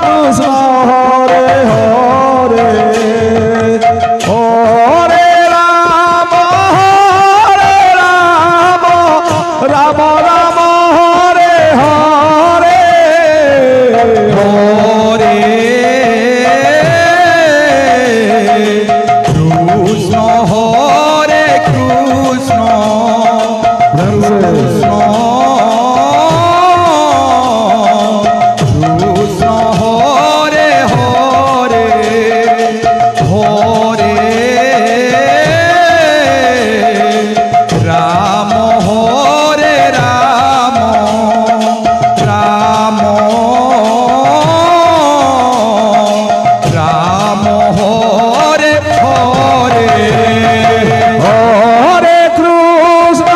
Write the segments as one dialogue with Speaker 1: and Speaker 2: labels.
Speaker 1: কৃষ্ণ হরে হরে হরে রাম রাম রাম হরে হরে
Speaker 2: হরে কৃষ্ণ হরে কৃষ্ণ কৃষ্ণ হরে হরে হরে রাম হরে রাম রাম রাম হরে হরে
Speaker 1: হরে কৃষ্ণ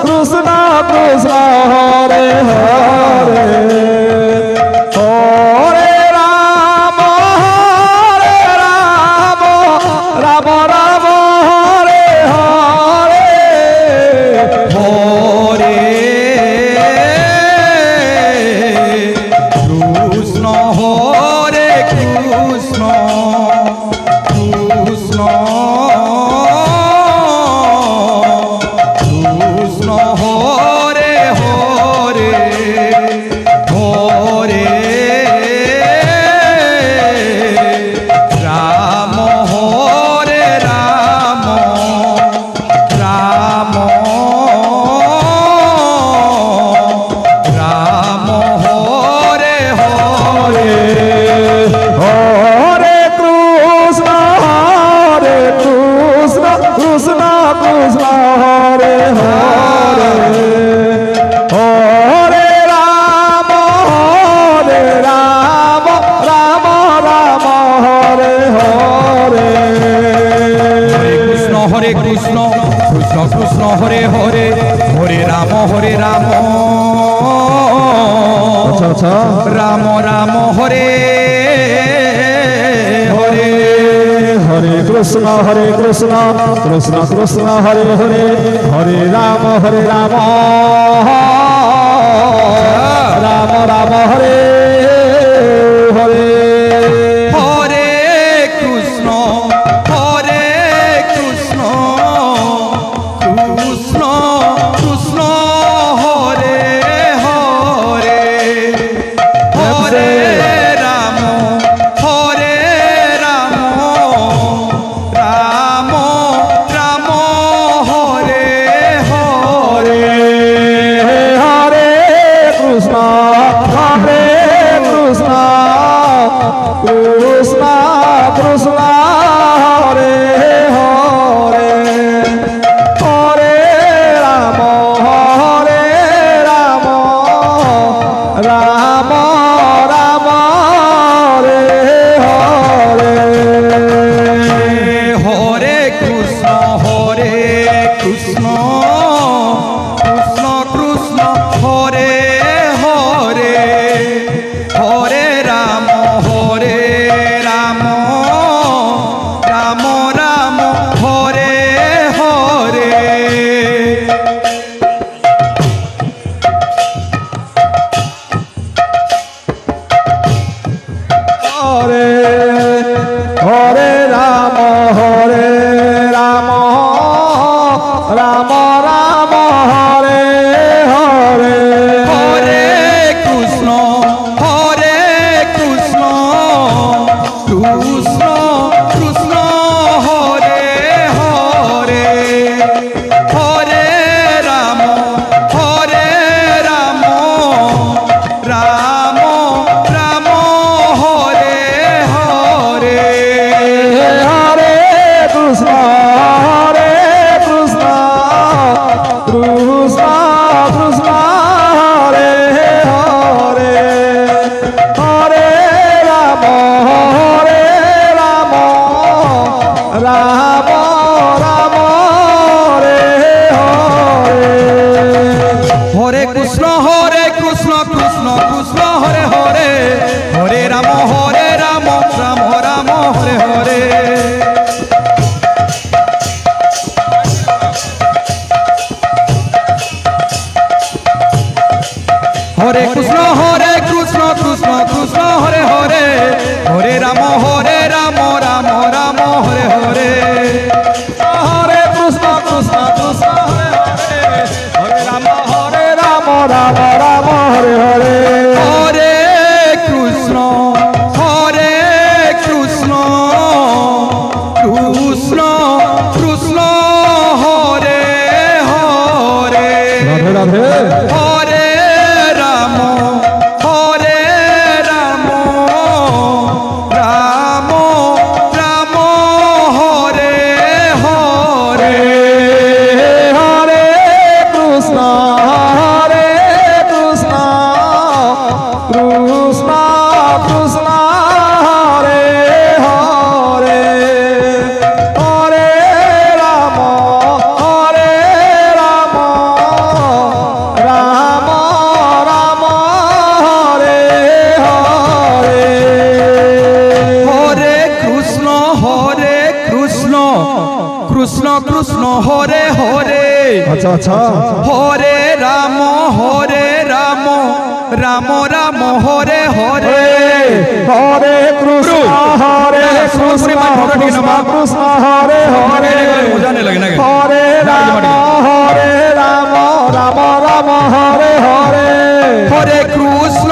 Speaker 1: কৃষ্ণ কৃষ্ণ হরে হরে হরে রাম রাম রাম হরে হরে
Speaker 2: হরে কৃষ্ণ হরে কৃষ্ণ কৃষ্ণ কৃষ্ণ হরে হরে হরে রাম হরে রাম রাম রাম হরে হরে
Speaker 1: হরে কৃষ্ণ কৃষ্ণ কৃষ্ণ হরে হরে হরে রাম রাম রাম হরে হরে
Speaker 2: কৃষ্ণ হরে কৃষ্ণ কৃষ্ণ কৃষ্ণ হরে হরে হরে রাম
Speaker 1: আচ্ছা আচ্ছা
Speaker 2: রাম রাম হরে হরে
Speaker 1: হরে কৃষ্ণ কৃষ্ণ কৃষ্ণ হরে হরে হরে রাম রাম রাম হরে হরে
Speaker 2: হরে কৃষ্ণ কৃষ্ণ কৃষ্ণ কৃষ্ণ হরে হরে হরে রাম রাম রাম হরে হরে
Speaker 1: হরে কৃষ্ণ কৃষ্ণ কৃষ্ণ হরে হরে হরে রাম রাম রাম হরে হরে
Speaker 2: হরে কৃষ্ণ কৃষ্ণ কৃষ্ণ হরে হরে হরে রাম রাম রাম হরে হরে
Speaker 1: হরে হরে রাম রাম রাম হরে হরে
Speaker 2: হরে কৃষ্ণ কৃষ্ণ কৃষ্ণ হরে হরে হরে রাম রাম রাম হরে হরে
Speaker 1: হরে কৃষ্ণ কৃষ্ণ কৃষ্ণ হরে হরে হরে রাম রাম রাম হরে হরে
Speaker 2: হরে কৃষ্ণ কৃষ্ণ কৃষ্ণ হরে হরে হরে রাম রাম রাম হরে হরে হরে কৃষ্ণ কৃষ্ণ কৃষ্ণ হরে হরে হরে রাম রাম রাম হরে হরে
Speaker 1: হরে কৃষ্ণ কৃষ্ণ কৃষ্ণ হরে হরে হরে রাম রাম রাম হরে হরে
Speaker 2: হরে কৃষ্ণ কৃষ্ণ কৃষ্ণ কৃষ্ণ হরে হরে
Speaker 1: রাধে রাধে
Speaker 2: হরে রাম রাম রাম হরে হরে
Speaker 1: হরে কৃষ্ণ কৃষ্ণ কৃষ্ণ কৃষ্ণ হরে হরে হরে রাম রাম রাম হরে হরে
Speaker 2: হরে কৃষ্ণ কৃষ্ণ কৃষ্ণ হরে হরে
Speaker 1: আচ্ছা আচ্ছা
Speaker 2: হরে রাম রাম রাম হরে হরে
Speaker 1: হরে কৃষ্ণ কৃষ্ণ কৃষ্ণ হরে হরে
Speaker 2: বুঝানে লাগে না
Speaker 1: হরে রাম রাম রাম হরে হরে
Speaker 2: হরে কৃষ্ণ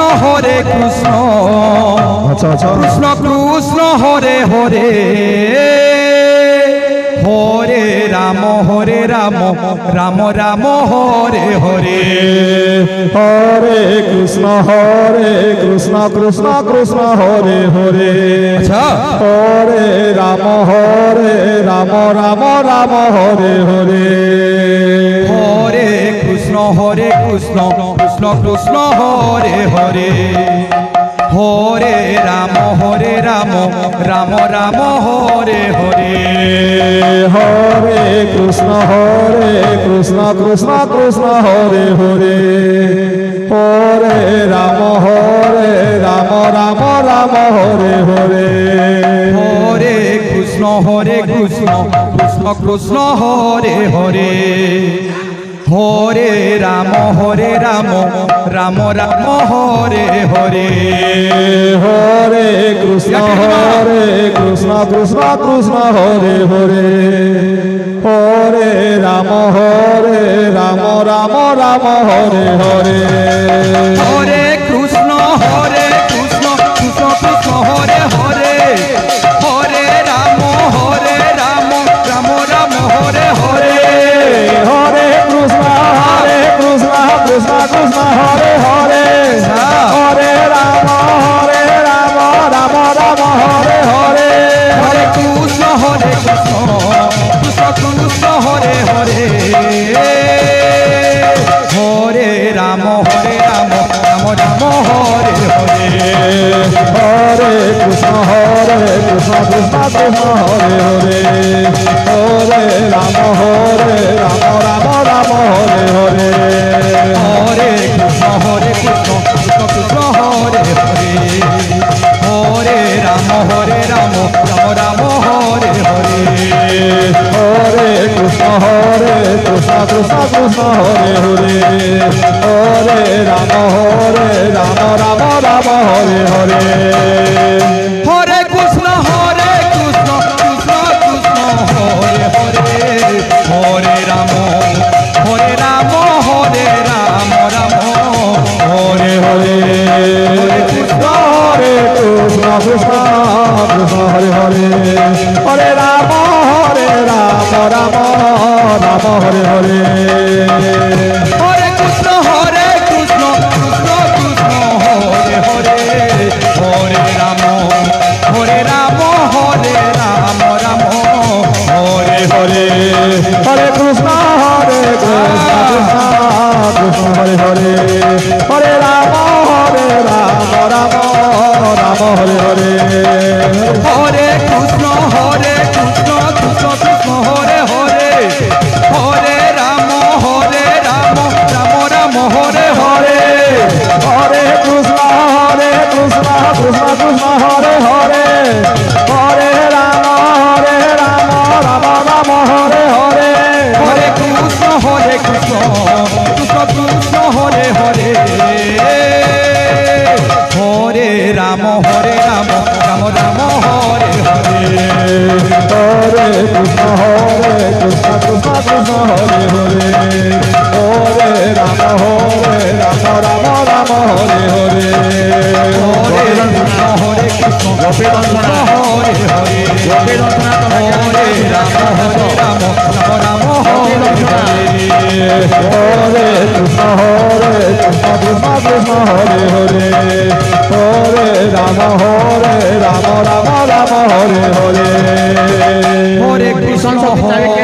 Speaker 1: আচ্ছা আচ্ছা
Speaker 2: কৃষ্ণ কৃষ্ণ হরে হরে হরে রাম রাম রাম হরে হরে
Speaker 1: হরে কৃষ্ণ কৃষ্ণ কৃষ্ণ হরে হরে
Speaker 2: আচ্ছা
Speaker 1: হরে রাম রাম রাম হরে হরে
Speaker 2: হরে কৃষ্ণ কৃষ্ণ কৃষ্ণ হরে হরে হরে রাম রাম রাম হরে হরে
Speaker 1: হরে কৃষ্ণ কৃষ্ণ হরে হরে হরে রাম রাম রাম হরে হরে
Speaker 2: হরে কৃষ্ণ কৃষ্ণ কৃষ্ণ হরে হরে হরে রাম রাম রাম হরে হরে
Speaker 1: হরে কৃষ্ণ কৃষ্ণ হরে হরে হরে রাম রাম রাম হরে হরে
Speaker 2: হরে কৃষ্ণ কৃষ্ণ কৃষ্ণ হরে হরে হরে রাম রাম রাম হরে হরে
Speaker 1: হরে কৃষ্ণ কৃষ্ণ হরে হরে হরে রাম রাম হরে হরে
Speaker 2: হরে কৃষ্ণ কৃষ্ণ কৃষ্ণ হরে হরে হরে রাম রাম রাম হরে হরে
Speaker 1: হরে কৃষ্ণ কৃষ্ণ হরে হরে হরে রাম রাম হরে হরে
Speaker 2: হরে কৃষ্ণ কৃষ্ণ কৃষ্ণ হরে হরে হরে রাম রাম রাম হরে হরে
Speaker 1: হরে কৃষ্ণ কৃষ্ণ হরে হরে হরে রাম রাম হরে হরে
Speaker 2: হরে কৃষ্ণ কৃষ্ণ কৃষ্ণ হরে হরে হরে রাম রাম রাম হরে
Speaker 1: হরে কৃষ্ণ কৃষ্ণ হরে হরে হরে রাম রাম হরে হরে
Speaker 2: হরে কৃষ্ণ কৃষ্ণ কৃষ্ণ হরে হরে হরে রাম রাম রাম হরে
Speaker 1: হরে হরে কৃষ্ণ কৃষ্ণ হরে হরে হরে রাম রাম হরে হরে
Speaker 2: হরে কৃষ্ণ কৃষ্ণ কৃষ্ণ হরে হরে হরে রাম রাম হরে হরে
Speaker 1: হরে কৃষ্ণ কৃষ্ণ কৃষ্ণ হরে হরে হরে রাম রাম হরে হরে
Speaker 2: হরে কৃষ্ণ কৃষ্ণ কৃষ্ণ হরে হরে
Speaker 1: হরে হরে হরে রাম রাম রাম হরে হরে
Speaker 2: হরে কৃষ্ণ হরে কৃষ্ণ
Speaker 3: গোপী বন্দনা
Speaker 2: হরে হরে
Speaker 3: গোপী বন্দনা
Speaker 2: হরে রাম হরে রাম রাম রাম হরে হরে
Speaker 1: হরে কৃষ্ণ কৃষ্ণ কৃষ্ণ হরে হরে হরে রাম রাম রাম হরে হরে
Speaker 2: হরে কৃষ্ণ
Speaker 3: মিশন শক্তি চাবিকে